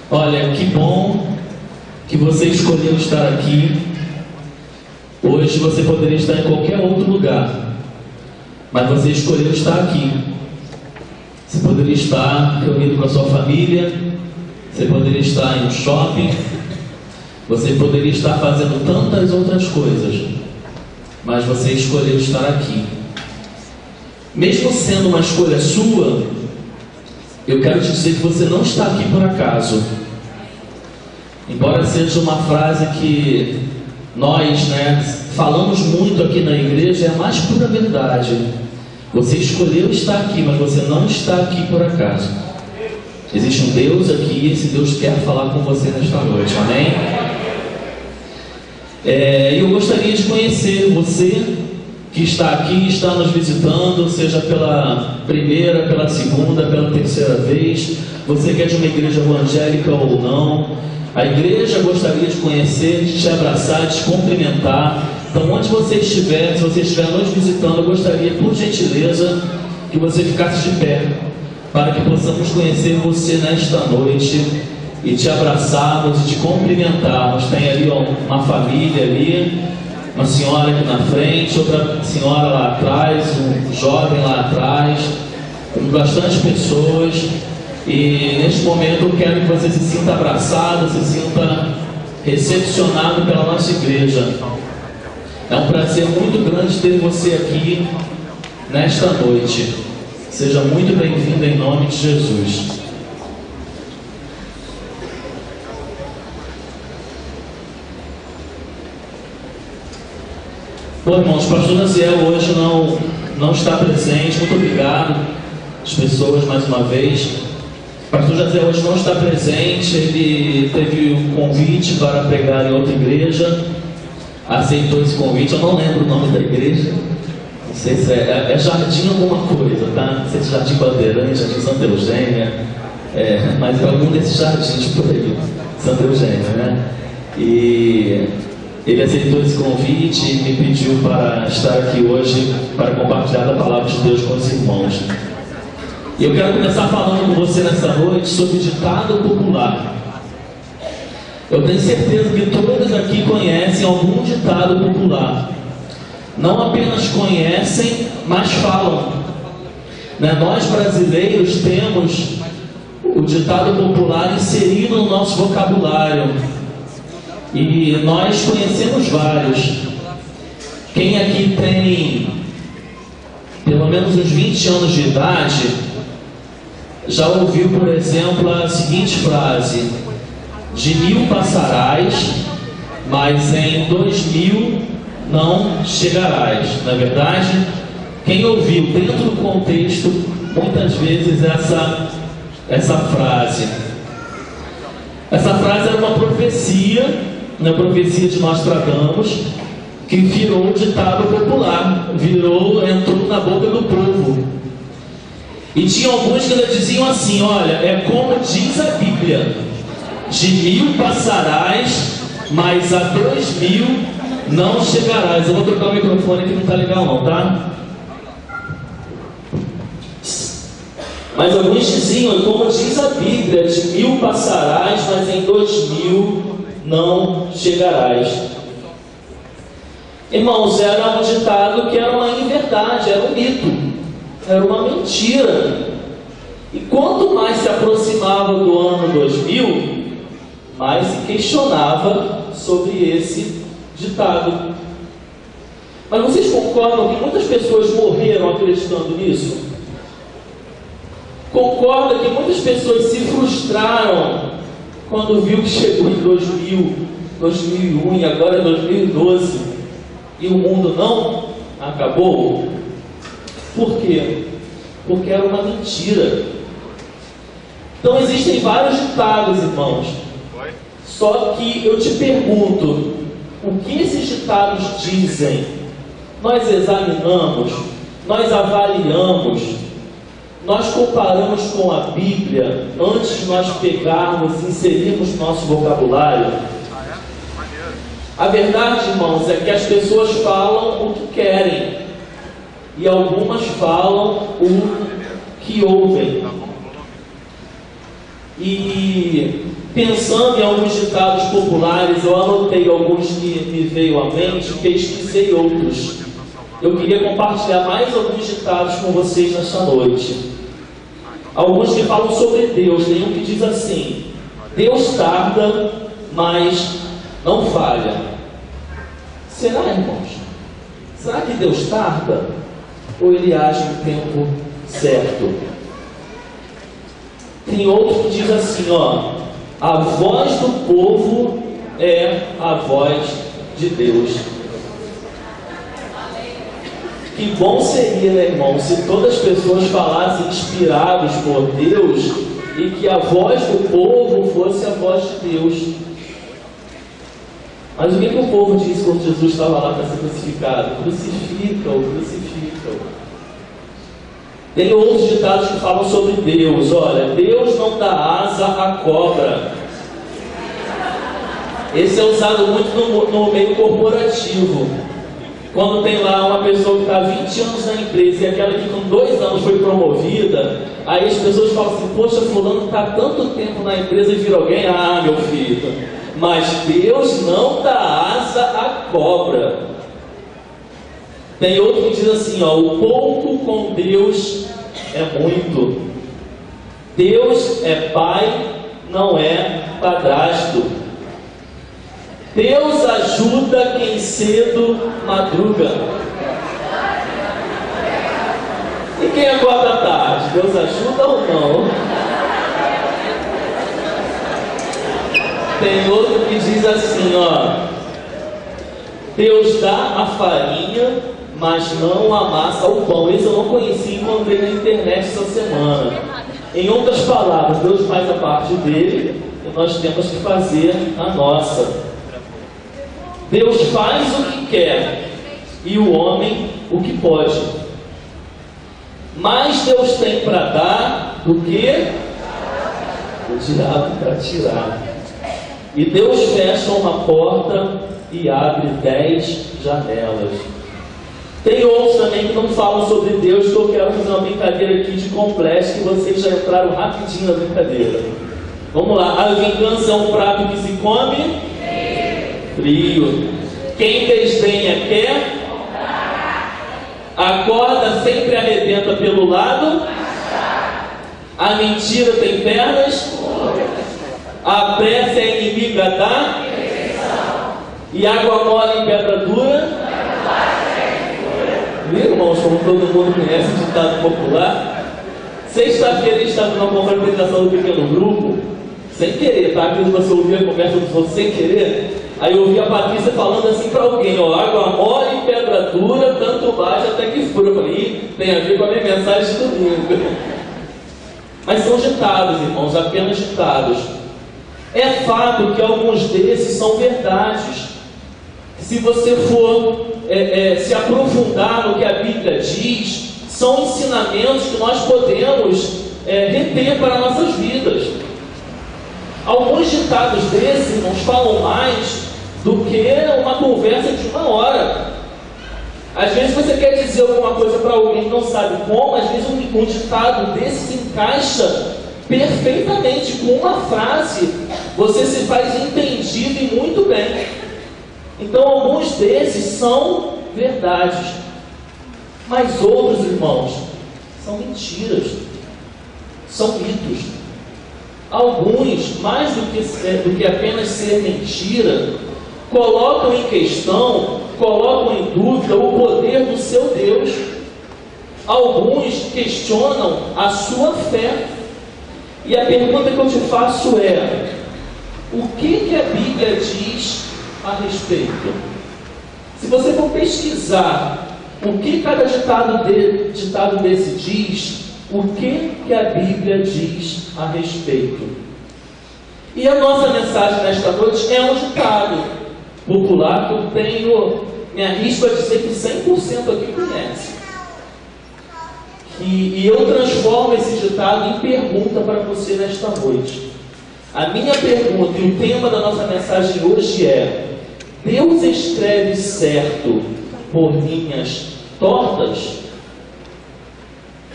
Olha, que bom que você escolheu estar aqui. Hoje você poderia estar em qualquer outro lugar, mas você escolheu estar aqui. Você poderia estar reunido com a sua família, você poderia estar em um shopping, você poderia estar fazendo tantas outras coisas, mas você escolheu estar aqui. Mesmo sendo uma escolha sua, eu quero te dizer que você não está aqui por acaso. Embora seja uma frase que nós, falamos muito aqui na igreja, é a mais pura verdade. Você escolheu estar aqui, mas você não está aqui por acaso. Existe um Deus aqui e esse Deus quer falar com você nesta noite, amém? Eu gostaria de conhecer você que está aqui, está nos visitando, seja pela primeira, pela segunda, pela terceira vez, você que é de uma igreja evangélica ou não. A igreja gostaria de conhecer, de te abraçar, de te cumprimentar. Então, onde você estiver, se você estiver nos visitando, eu gostaria, por gentileza, que você ficasse de pé, para que possamos conhecer você nesta noite e te abraçarmos e te cumprimentarmos. Tem ali uma família ali, uma senhora aqui na frente, outra senhora lá atrás, um jovem lá atrás, com bastante pessoas. E neste momento eu quero que você se sinta abraçado, se sinta recepcionado pela nossa igreja. É um prazer muito grande ter você aqui nesta noite. Seja muito bem-vindo em nome de Jesus. Bom, irmãos, o pastor Naziel hoje não está presente. Muito obrigado às pessoas mais uma vez. O pastor José hoje não está presente. Ele teve um convite para pregar em outra igreja, aceitou esse convite. Eu não lembro o nome da igreja, não sei se é Jardim alguma coisa, tá? Não sei se é Jardim Bandeirante, Jardim Santa Eugênia, mas é algum desses jardins por aí, Santa Eugênia, né? E ele aceitou esse convite e me pediu para estar aqui hoje para compartilhar a palavra de Deus com os irmãos. E eu quero começar falando com você nessa noite sobre ditado popular. Eu tenho certeza que todos aqui conhecem algum ditado popular. Não apenas conhecem, mas falam. Nós brasileiros temos o ditado popular inserido no nosso vocabulário. E nós conhecemos vários. Quem aqui tem pelo menos uns 20 anos de idade já ouviu, por exemplo, a seguinte frase: de 1000 passarás, mas em 2000 não chegarás. Não é verdade? Quem ouviu dentro do contexto muitas vezes essa frase? Essa frase era uma profecia de Nostradamus, que virou ditado popular, entrou na boca do povo. E tinha alguns que ainda diziam assim: olha, é como diz a Bíblia, de 1000 passarás, mas a 2000 não chegarás. Eu vou trocar o microfone que não está legal não, tá? Mas alguns diziam, como diz a Bíblia, de 1000 passarás, mas em 2000 não chegarás. Irmãos, era um ditado que era uma inverdade, era um mito, era uma mentira. E quanto mais se aproximava do ano 2000, mais se questionava sobre esse ditado. Mas vocês concordam que muitas pessoas morreram acreditando nisso? Concorda que muitas pessoas se frustraram quando viu que chegou em 2000, 2001 e agora é 2012 e o mundo não acabou? Por quê? Porque era uma mentira. Então existem vários ditados, irmãos. Só que eu te pergunto, o que esses ditados dizem? Nós examinamos, nós avaliamos, nós comparamos com a Bíblia antes de nós pegarmos e inserirmos no nosso vocabulário. A verdade, irmãos, é que as pessoas falam o que querem e algumas falam o que ouvem. E Pensando em alguns ditados populares, eu anotei alguns que me veio à mente, pesquisei outros. Eu queria compartilhar mais alguns ditados com vocês nesta noite. Alguns que falam sobre Deus. Tem um que diz assim: Deus tarda, mas não falha. Será, irmãos? Será que Deus tarda? Ou Ele age no tempo certo? Tem outro que diz assim, a voz do povo é a voz de Deus. Que bom seria, né, irmão, se todas as pessoas falassem inspirados por Deus e que a voz do povo fosse a voz de Deus. Mas o que o povo disse quando Jesus estava lá para ser crucificado? Crucifica-o, crucifica-o. Tem outros ditados que falam sobre Deus. Olha, Deus não dá asa à cobra. Esse é usado muito no meio corporativo. Quando tem lá uma pessoa que está há 20 anos na empresa e aquela que com 2 anos foi promovida, aí as pessoas falam assim, poxa, fulano está há tanto tempo na empresa e vira alguém. Ah, meu filho, mas Deus não dá asa à cobra. Tem outro que diz assim, o pouco com Deus é muito. Deus é pai, não é padrasto. Deus ajuda quem cedo madruga. E quem acorda tarde? Deus ajuda ou não? Tem outro que diz assim, Deus dá a farinha, mas não amassa o pão. Esse eu não conheci e encontrei na internet essa semana. Em outras palavras, Deus faz a parte dele e nós temos que fazer a nossa. Deus faz o que quer e o homem o que pode. Mais Deus tem para dar do que o diabo para tirar. E Deus fecha uma porta e abre 10 janelas. Tem outros também que não falam sobre Deus, que eu quero fazer uma brincadeira aqui de complexo, que vocês já entraram rapidinho na brincadeira. Vamos lá. A vingança é um prato que se come frio. Quem desdenha quer. A corda sempre arrebenta pelo lado. A mentira tem pernas. A pressa é inimiga da. E água mole em pedra dura. Viu, irmãos, como todo mundo conhece o ditado popular? Sexta-feira estava numa confraternização do pequeno grupo, sem querer, tá? Quando você ouvia a conversa dos outros sem querer, aí eu ouvi a Patrícia falando assim para alguém, água mole e pedra dura, tanto bate até que fura. Eu falei, tem a ver com a minha mensagem de domingo. Mas são ditados, irmãos, apenas ditados. É fato que alguns desses são verdades. Se você for se aprofundar no que a Bíblia diz, são ensinamentos que nós podemos reter para nossas vidas. Alguns ditados desses, irmãos, falam mais do que uma conversa de 1 hora. Às vezes você quer dizer alguma coisa para alguém e não sabe como, às vezes um ditado desse se encaixa perfeitamente com uma frase, você se faz entendido e muito bem. Então alguns desses são verdades, mas outros, irmãos, são mentiras, são mitos. Alguns, mais do que apenas ser mentira, colocam em questão, colocam em dúvida o poder do seu Deus. Alguns questionam a sua fé. E a pergunta que eu te faço é: o que a Bíblia diz a respeito? Se você for pesquisar o que cada ditado desse diz, o que a Bíblia diz a respeito? E a nossa mensagem nesta noite é um ditado popular que eu me arrisco a dizer que 100% aqui conhece. E eu transformo esse ditado em pergunta para você nesta noite. A minha pergunta e o tema da nossa mensagem hoje é: Deus escreve certo por linhas tortas?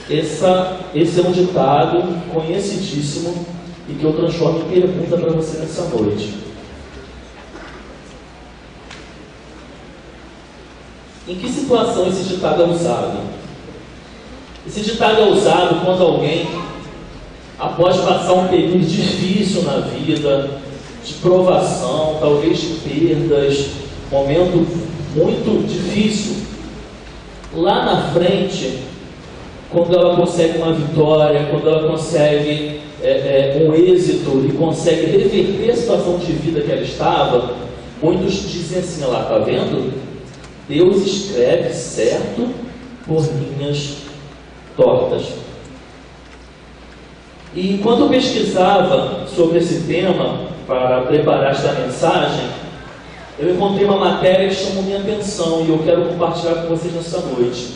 Esse é um ditado conhecidíssimo e que eu transformo em pergunta para você nessa noite. Em que situação esse ditado é usado? Esse ditado é usado quando alguém, após passar um período difícil na vida, de provação, talvez de perdas, momento muito difícil, lá na frente, quando ela consegue uma vitória, quando ela consegue um êxito e consegue reverter a situação de vida que ela estava, muitos dizem assim, lá, tá vendo? Deus escreve certo por linhas tortas. E enquanto eu pesquisava sobre esse tema, para preparar esta mensagem, eu encontrei uma matéria que chamou minha atenção e eu quero compartilhar com vocês nessa noite.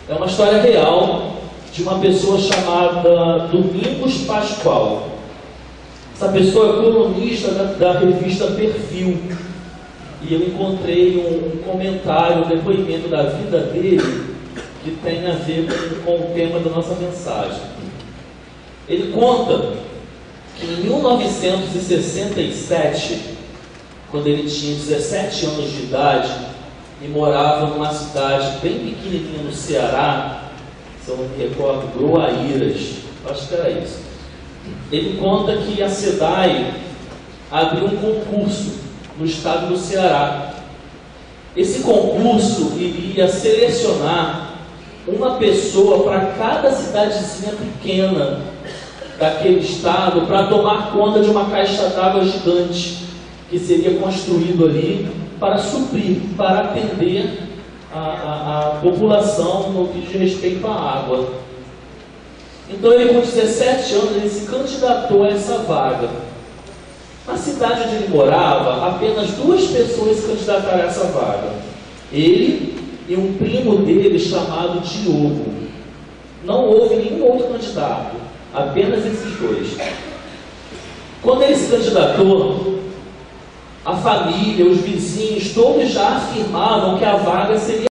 É uma história real de uma pessoa chamada Domingos Pascoal. Essa pessoa é colunista da revista Perfil. E eu encontrei um comentário, um depoimento da vida dele que tem a ver com o tema da nossa mensagem. Ele conta que em 1967, quando ele tinha 17 anos de idade e morava numa cidade bem pequenininha no Ceará, se eu não me recordo, Groaíras, acho que era isso. Ele conta que a SEDAI abriu um concurso no estado do Ceará. Esse concurso iria selecionar uma pessoa para cada cidadezinha pequena daquele estado para tomar conta de uma caixa d'água gigante que seria construído ali para suprir, para atender a população no que diz respeito à água. Então ele, com 17 anos, ele se candidatou a essa vaga. Na cidade onde ele morava, apenas 2 pessoas se candidataram a essa vaga. Ele e um primo dele chamado Diogo. Não houve nenhum outro candidato, apenas esses 2. Quando ele se candidatou, a família, os vizinhos, todos já afirmavam que a vaga seria